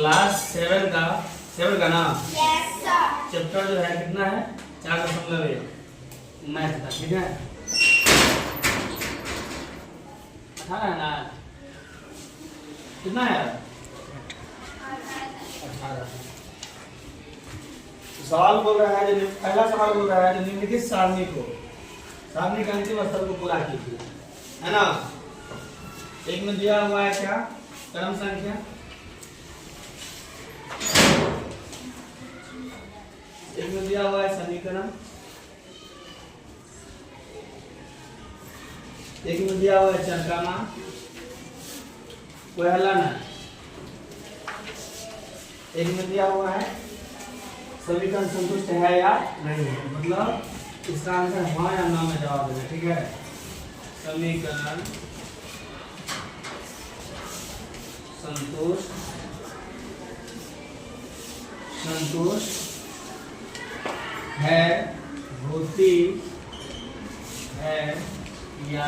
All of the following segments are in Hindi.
क्लास 7 का ना यस सर। चैप्टर जो है कितना है 4.1 मैथ का, ठीक है 18 है ना, कितना है 18। सवाल बोल रहा है जो पहला सवाल बोल रहा है जो निम्नलिखित सारणी का अंतिम स्तर को पूरा कीजिए, है ना। एक में दिया हुआ है क्या क्रम संख्या, एक में दिया हुआ है समीकरण, एक में दिया हुआ है चर का मान, कोई हल्ला ना, एक में दिया हुआ है समीकरण संतुष्ट है या नहीं है, मतलब इसका आंसर हाँ या ना में जवाब देना, ठीक है। समीकरण संतुष्ट है, होती है या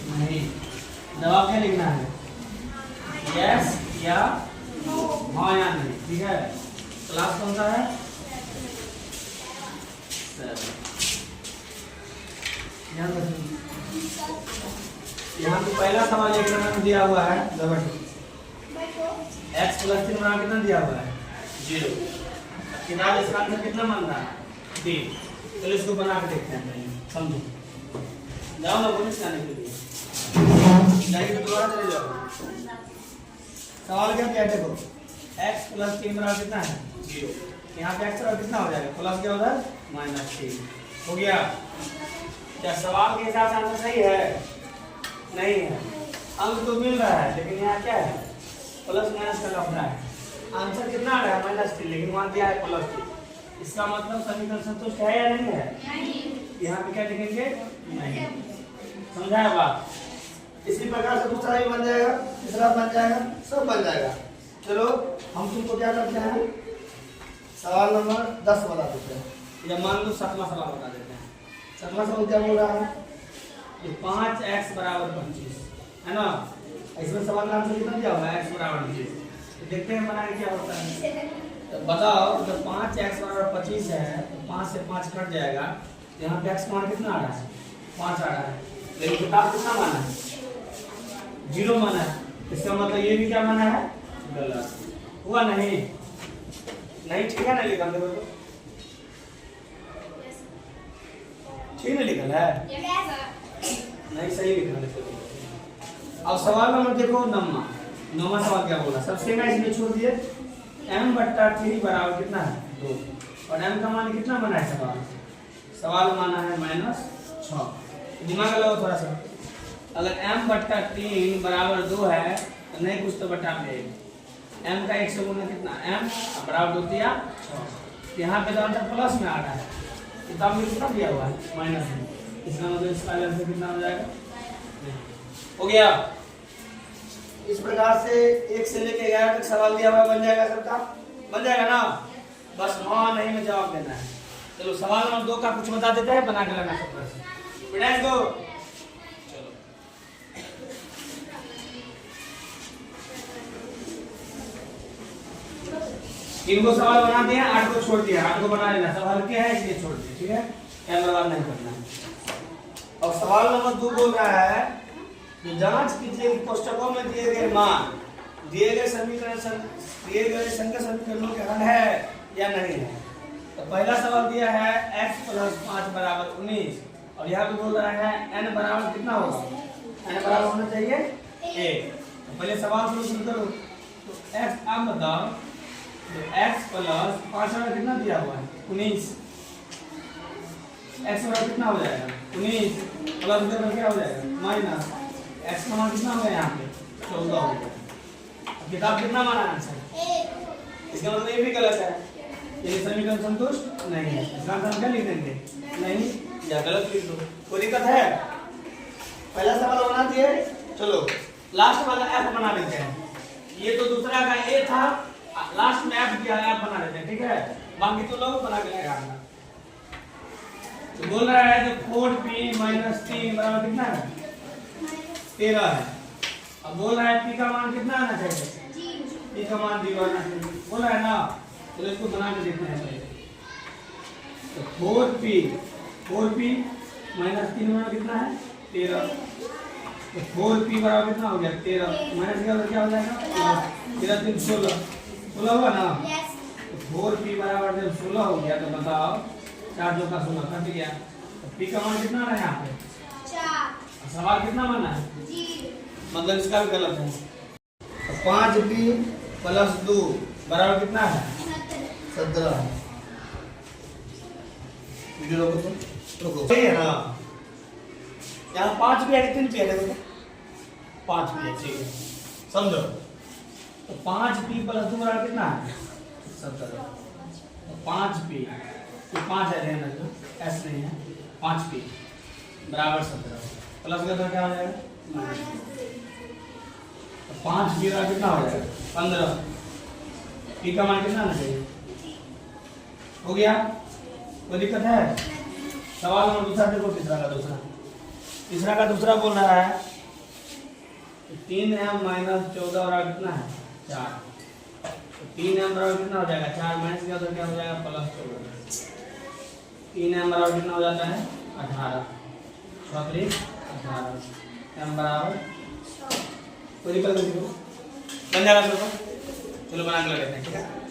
नहीं, जवाब क्या लिखना है, यस या हाँ या नहीं, ठीक है। क्लास कौन सा है, यहाँ पे पहला सवाल एक नंबर दिया हुआ है, x प्लस 3 बराबर कितना दिया हुआ है 0। किताब इसका आंसर कितना मान रहा है 3। चलो इसको बना के देखते हैं, समझो, जाओ ना बोलिस करने के लिए जाइए, दोबारा चले जाओ। सवाल क्या क्या देखो, x प्लस 3 बराबर कितना है 0, यहाँ पे x बराबर कितना हो जाएगा प्लस क्या उधर -3 हो गया। क्या सवाल के हिसाब से आंसर सही है, नहीं है, अंक तो मिल रहा है लेकिन यहाँ क्या है प्लस माइनस का लफड़ा है, आंसर कितना आ रहा है -3 लेकिन वहां दिया है +3, इसका मतलब समीकरण संतुष्ट है या नहीं है, नहीं। यहाँ पे क्या लिखेंगे नहीं, समझा है बात। इसी प्रकार से दूसरा भी बन जाएगा, तीसरा बन जाएगा, सब बन जाएगा। चलो हम तुमको क्या करते हैं, सवाल नंबर 10 बता देते हैं, या मान लो 7वां सवाल बता देते हैं। 7वां सवाल क्या बोल रहा है, 5x बराबर 25 है ना, इसमें सवाल का आंसर कितना दिया हुआ है x बराबर 25, तो देखते हैं बना के क्या होता है। तो बताओ जब 5x बराबर 25 है तो 5 से 5 कट जाएगा, यहाँ पे x मान कितना आ रहा है 5 आ रहा है, लेकिन किताब कितना माना है 0 माना है, इसका मतलब ये भी क्या माना है गलत हुआ, नहीं ठीक है ना, लिखा देखो तो ठीक है, लिखा है नहीं, सही लिखा है। अब सवाल नंबर देखो 9वां सवाल क्या बोला, सबसे ना इसमें छोड़ दिए, m/3 बराबर कितना है 2, और m का मान कितना बना है सवाल माना है -6। दिमाग लगाओ थोड़ा सा, अगर m/3 बराबर 2 है तो नहीं कुछ तो बटा में m का 100 गुना कितना m बराबर 2 दिया 6, यहाँ पे तो आंसर प्लस में आ रहा है, किताब में कितना दिया हुआ है -में, इसका मतलब इसका आंसर कितना हो जाएगा हो गया। इस प्रकार से 1 से लेके 11 तक सवाल दिया हुआ बन जाएगा, सबका बन जाएगा ना, बस हाँ नहीं में जवाब देना है। चलो सवाल नंबर 2 का कुछ बता देते हैं, बना के लाना सब से बेटा इसको, चलो इनको सवाल बना दिया, 8 को छोड़ दिया, 8 को बना लेना, सब हल्के हैं इसलिए छोड़ दिए, ठीक है, क्या बर्बाद नहीं करना है। और सवाल नंबर 2 बोल रहा है तो जांच कीजिए कि पुस्तकों में दिए गए मान दिए गए संख्या समीकरणों के हल है या नहीं है। तो पहला सवाल दिया है x + 5 बराबर 19, और यहाँ पे बोल रहा है n बराबर कितना होगा, n बराबर होना चाहिए 1। तो पहले सवाल शुरू करो, तो x अब बताओ, तो x + 5 बराबर कितना दिया हुआ है 19, x बराबर कितना हो जाएगा 19 प्लस उधर क्या हो जाएगा माइनस, x का मान कितना हो गया यहाँ पे 14 हो गया। अब किताब कितना माना आंसर 1, इसका मतलब ये भी गलत है, ये समीकरण संतुष्ट नहीं है, इसका आंसर क्या लिख देंगे नहीं या गलत लिख दो, कोई दिक्कत है। पहला सवाल बना दिए, चलो लास्ट वाला f बना देते हैं, ये तो दूसरा का a था, लास्ट में f दिया है, f बना देते हैं, ठीक है, बाकी तो लोग बना के लगाना। तो बोल रहा है जो 4p - 3 बराबर कितना है 13 है। अब बोल रहा है p का मान कितना आना चाहिए पी का मान दी वरना बोला है ना, तो इसको बना के देखते हैं पहले। तो 4p माइनस 3 में कितना है 13, तो 4p बराबर कितना हो गया 13 माइनस क्या हो जाएगा 13 3 16 हुआ ना। तो 4p बराबर जब 16 हो गया तो बताओ 4 2 का 16 कट गया। तो p का मान कितना है यहाँ पे 4, सवाल कितना माना है मतलब इसका भी गलत है। तो 5p प्लस 2 बराबर कितना है 17। वीडियो रोको सही है ना, यहाँ 5 भी है कितनी पे है देखो 5 भी है ठीक है समझो। तो 5p प्लस 2 बराबर कितना है 17। तो 5p तो 5 है रहना जो ऐसे नहीं है 5p बराबर 17 प्लस का क्या हो जाएगा 5p बराबर कितना हो जाएगा 15। p का मान कितना आना चाहिए हो गया, कोई दिक्कत है। सवाल नंबर दूसरा देखो, तीसरा का दूसरा बोल रहा है 3m माइनस 14 बराबर कितना है 4। तो 3m बराबर कितना हो जाएगा 4 माइनस किया तो क्या हो जाएगा प्लस 14। 3m बराबर कितना हो जाता है 18 18 m बराबर कोई दिक्कत नहीं बन जाएगा। चलो बना के लेते हैं ठीक है।